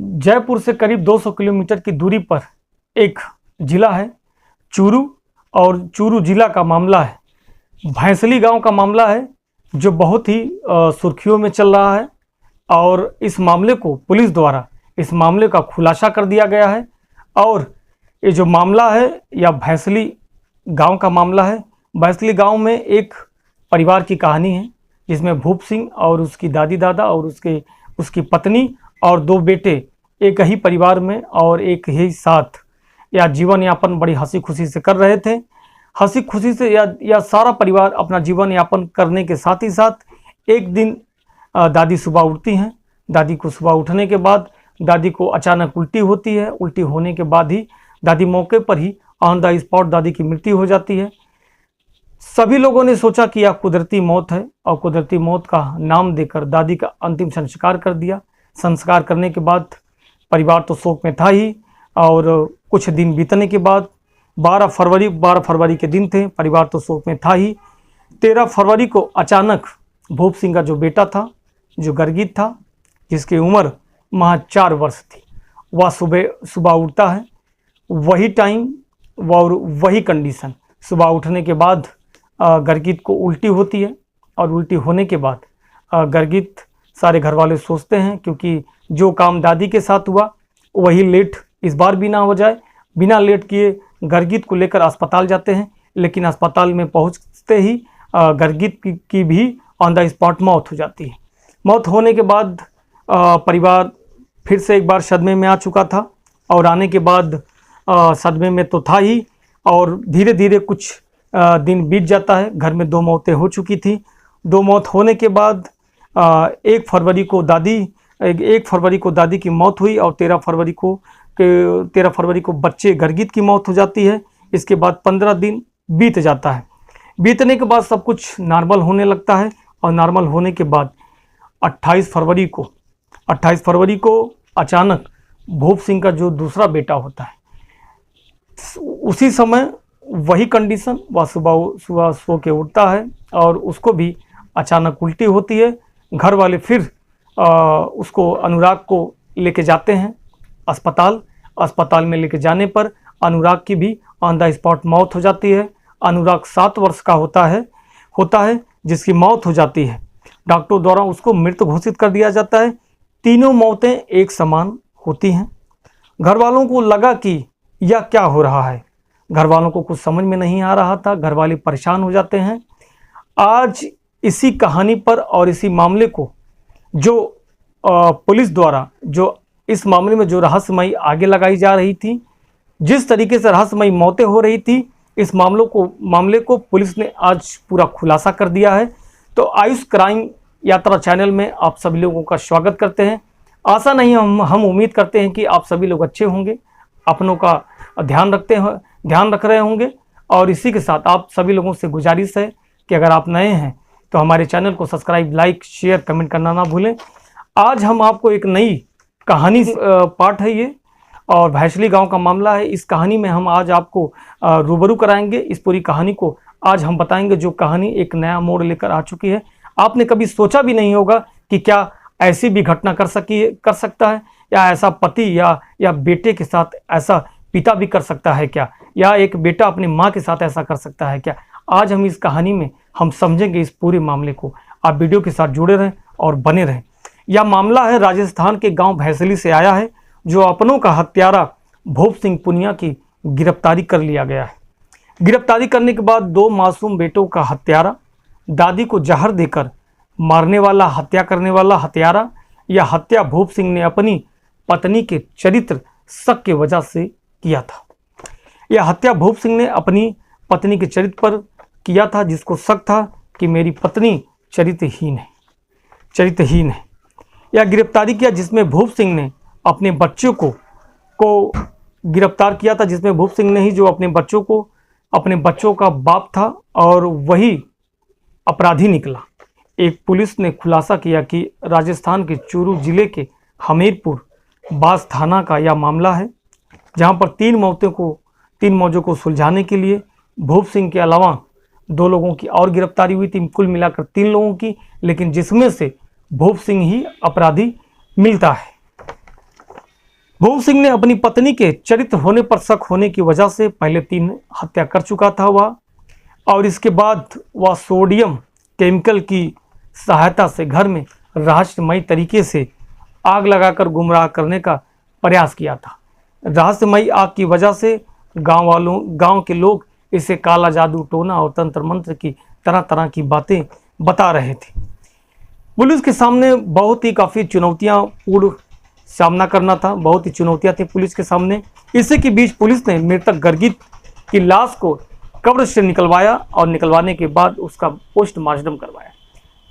जयपुर से करीब 200 किलोमीटर की दूरी पर एक जिला है चूरू, और चूरू जिला का मामला है, भैंसली गांव का मामला है, जो बहुत ही सुर्खियों में चल रहा है। और इस मामले को पुलिस द्वारा इस मामले का खुलासा कर दिया गया है। और ये जो मामला है या भैंसली गांव का मामला है, भैंसली गांव में एक परिवार की कहानी है, जिसमें भूप सिंह और उसकी दादी दादा और उसकी पत्नी और 2 बेटे एक ही परिवार में और एक ही साथ या जीवन यापन बड़ी हंसी खुशी से कर रहे थे। हंसी खुशी से या सारा परिवार अपना जीवन यापन करने के साथ ही साथ एक दिन दादी सुबह उठती हैं। दादी को सुबह उठने के बाद दादी को अचानक उल्टी होती है। उल्टी होने के बाद ही दादी मौके पर ही ऑन द स्पॉट दादी की मृत्यु हो जाती है। सभी लोगों ने सोचा कि यह कुदरती मौत है और कुदरती मौत का नाम देकर दादी का अंतिम संस्कार कर दिया। संस्कार करने के बाद परिवार तो शोक में था ही, और कुछ दिन बीतने के बाद 12 फरवरी के दिन थे, परिवार तो शोक में था ही। 13 फरवरी को अचानक भूप सिंह का जो बेटा था, जो गर्गित था, जिसकी उम्र महज 4 वर्ष थी, वह सुबह उठता है। वही टाइम और वही कंडीशन, सुबह उठने के बाद गर्गित को उल्टी होती है। और उल्टी होने के बाद गर्गित, सारे घर वाले सोचते हैं क्योंकि जो काम दादी के साथ हुआ वही लेट इस बार भी ना हो जाए, बिना लेट किए गर्गित को लेकर अस्पताल जाते हैं। लेकिन अस्पताल में पहुंचते ही गर्गित की भी ऑन द स्पॉट मौत हो जाती है। मौत होने के बाद परिवार फिर से एक बार सदमे में आ चुका था, और आने के बाद सदमे में तो था ही, और धीरे धीरे कुछ दिन बीत जाता है। घर में 2 मौतें हो चुकी थी। 2 मौत होने के बाद 1 फरवरी को दादी की मौत हुई, और 13 फरवरी को बच्चे गर्गित की मौत हो जाती है। इसके बाद 15 दिन बीत जाता है। बीतने के बाद सब कुछ नॉर्मल होने लगता है, और नॉर्मल होने के बाद 28 फरवरी को अचानक भूप सिंह का जो दूसरा बेटा होता है, उसी समय वही कंडीशन, वह सुबह सो के उठता है और उसको भी अचानक उल्टी होती है। घर वाले फिर उसको अनुराग को लेके जाते हैं अस्पताल में लेके जाने पर अनुराग की भी ऑन द स्पॉट मौत हो जाती है। अनुराग 7 वर्ष का होता है जिसकी मौत हो जाती है। डॉक्टर द्वारा उसको मृत घोषित कर दिया जाता है। तीनों मौतें एक समान होती हैं। घर वालों को लगा कि यह क्या हो रहा है, घर वालों को कुछ समझ में नहीं आ रहा था। घर वाले परेशान हो जाते हैं। आज इसी कहानी पर और इसी मामले को जो पुलिस द्वारा जो इस मामले में जो रहस्यमयी आगे लगाई जा रही थी, जिस तरीके से रहस्यमयी मौतें हो रही थी, इस मामले को पुलिस ने आज पूरा खुलासा कर दिया है। तो आयुष क्राइम यात्रा चैनल में आप सभी लोगों का स्वागत करते हैं। आशा नहीं, हम उम्मीद करते हैं कि आप सभी लोग अच्छे होंगे, अपनों का ध्यान रख रहे होंगे। और इसी के साथ आप सभी लोगों से गुजारिश है कि अगर आप नए हैं तो हमारे चैनल को सब्सक्राइब, लाइक, शेयर, कमेंट करना ना भूलें। आज हम आपको एक नई कहानी पार्ट है ये, और भैंसली गांव का मामला है। इस कहानी में हम आज आपको रूबरू कराएंगे। इस पूरी कहानी को आज हम बताएंगे, जो कहानी एक नया मोड़ लेकर आ चुकी है। आपने कभी सोचा भी नहीं होगा कि क्या ऐसी भी घटना कर सकता है, या ऐसा पति या बेटे के साथ ऐसा पिता भी कर सकता है क्या, या एक बेटा अपनी माँ के साथ ऐसा कर सकता है क्या। आज हम इस कहानी में हम समझेंगे इस पूरे मामले को। आप वीडियो के साथ जुड़े रहें और बने रहें। यह मामला है राजस्थान के गांव भैंसली से आया है, जो अपनों का हत्यारा भूप सिंह पुनिया की गिरफ्तारी कर लिया गया है। गिरफ्तारी करने के बाद 2 मासूम बेटों का हत्यारा, दादी को जहर देकर मारने वाला, हत्या करने वाला हत्यारा, यह हत्या भूप सिंह ने अपनी पत्नी के चरित्र शक की वजह से किया था। यह हत्या भूप सिंह ने अपनी पत्नी के चरित्र पर किया था, जिसको शक था कि मेरी पत्नी चरित्रहीन है। यह गिरफ्तारी किया जिसमें भूप सिंह ने अपने बच्चों को गिरफ्तार किया था, जिसमें भूप सिंह ने ही जो अपने बच्चों का बाप था और वही अपराधी निकला। एक पुलिस ने खुलासा किया कि राजस्थान के चूरू जिले के हमीरपुर बास थाना का यह मामला है, जहां पर 3 मौजों को सुलझाने के लिए भूप सिंह के अलावा 2 लोगों की और गिरफ्तारी हुई थी, कुल मिलाकर 3 लोगों की, लेकिन जिसमें से भूप सिंह ही अपराधी मिलता है। भूप सिंह ने अपनी पत्नी के चरित्र होने पर शक होने की वजह से पहले 3 हत्या कर चुका था वह, और इसके बाद वह सोडियम केमिकल की सहायता से घर में रहस्यमयी तरीके से आग लगाकर गुमराह करने का प्रयास किया था। रहस्यमयी आग की वजह से गांव के लोग इसे काला जादू, टोना और तंत्र मंत्र की तरह तरह की बातें बता रहे थे। पुलिस के सामने बहुत ही काफ़ी चुनौतियां पूर्ण सामना करना था, बहुत ही चुनौतियां थी पुलिस के सामने। इसी के बीच पुलिस ने मृतक गर्गित की लाश को कब्र से निकलवाया और निकलवाने के बाद उसका पोस्टमार्टम करवाया।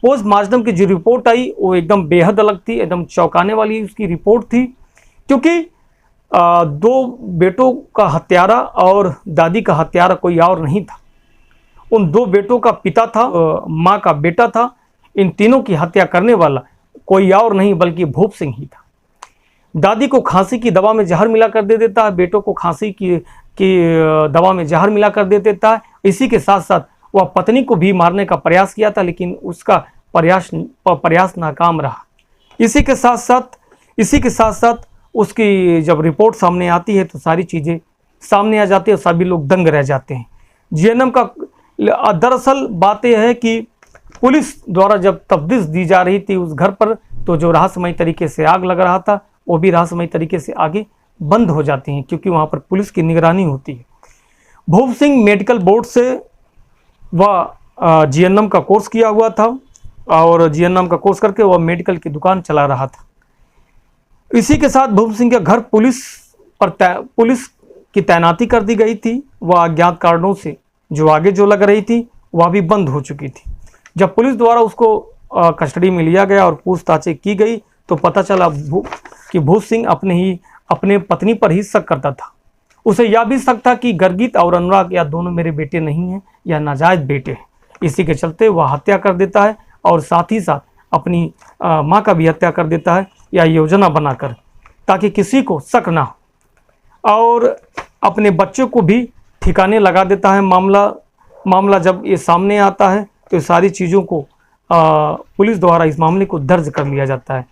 पोस्टमार्टम की जो रिपोर्ट आई वो एकदम बेहद अलग थी, एकदम चौंकाने वाली उसकी रिपोर्ट थी, क्योंकि 2 बेटों का हत्यारा और दादी का हत्यारा कोई और नहीं था। उन 2 बेटों का पिता था, माँ का बेटा था। इन तीनों की हत्या करने वाला कोई और नहीं बल्कि भूप सिंह ही था। दादी को खांसी की दवा में जहर मिला कर दे देता है, बेटों को खांसी की दवा में जहर मिला कर दे देता है। इसी के साथ साथ वह पत्नी को भी मारने का प्रयास किया था, लेकिन उसका प्रयास नाकाम रहा। इसी के साथ साथ उसकी जब रिपोर्ट सामने आती है तो सारी चीज़ें सामने आ जाती है और सभी लोग दंग रह जाते हैं। जीएनएम का दरअसल बात यह है कि पुलिस द्वारा जब तफ्तीश दी जा रही थी उस घर पर, तो जो रहस्यमयी तरीके से आग लग रहा था वो भी रहस्यमयी तरीके से आगे बंद हो जाती हैं, क्योंकि वहाँ पर पुलिस की निगरानी होती है। भूप सिंह मेडिकल बोर्ड से वह जीएनएम का कोर्स किया हुआ था और जीएनएम का कोर्स करके वह मेडिकल की दुकान चला रहा था। इसी के साथ भूप सिंह के घर पुलिस की तैनाती कर दी गई थी। वह अज्ञात कारणों से जो आगे जो लग रही थी वह भी बंद हो चुकी थी। जब पुलिस द्वारा उसको कस्टडी में लिया गया और पूछताछें की गई तो पता चला कि भूप सिंह अपने पत्नी पर ही शक करता था। उसे यह भी शक था कि गर्गित और अनुराग या दोनों मेरे बेटे नहीं हैं या नाजायज बेटे हैं। इसी के चलते वह हत्या कर देता है और साथ ही साथ अपनी माँ का भी हत्या कर देता है, या योजना बनाकर, ताकि किसी को शक ना हो, और अपने बच्चों को भी ठिकाने लगा देता है। मामला जब ये सामने आता है तो सारी चीज़ों को पुलिस द्वारा इस मामले को दर्ज कर लिया जाता है।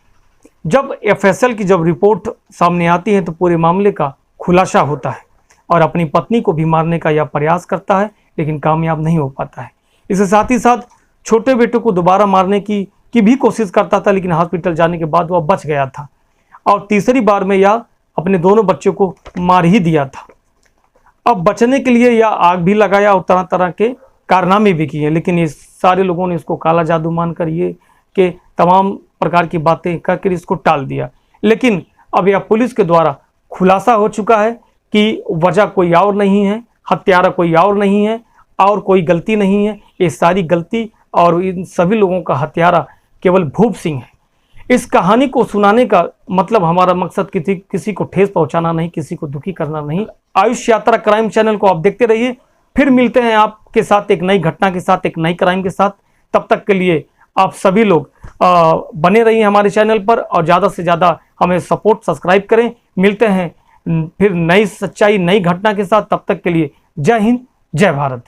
जब एफएसएल की जब रिपोर्ट सामने आती है तो पूरे मामले का खुलासा होता है और अपनी पत्नी को भी मारने का यह प्रयास करता है, लेकिन कामयाब नहीं हो पाता है। इसके साथ ही साथ छोटे बेटे को दोबारा मारने की भी कोशिश करता था, लेकिन हॉस्पिटल जाने के बाद वह बच गया था, और तीसरी बार में यह अपने दोनों बच्चों को मार ही दिया था। अब बचने के लिए यह आग भी लगाया और तरह तरह के कारनामे भी किए, लेकिन ये सारे लोगों ने इसको काला जादू मानकर ये कि तमाम प्रकार की बातें करके इसको टाल दिया। लेकिन अब यह पुलिस के द्वारा खुलासा हो चुका है कि वजह कोई और नहीं है, हत्यारा कोई और नहीं है और कोई गलती नहीं है। ये सारी गलती और इन सभी लोगों का हत्यारा केवल भूप सिंह है। इस कहानी को सुनाने का मतलब हमारा मकसद किसी को ठेस पहुंचाना नहीं, किसी को दुखी करना नहीं। आयुष यात्रा क्राइम चैनल को आप देखते रहिए। फिर मिलते हैं आपके साथ एक नई घटना के साथ, एक नई क्राइम के साथ। तब तक के लिए आप सभी लोग बने रहिए हमारे चैनल पर और ज़्यादा से ज़्यादा हमें सब्सक्राइब करें। मिलते हैं फिर नई सच्चाई, नई घटना के साथ। तब तक के लिए जय हिंद, जय भारत।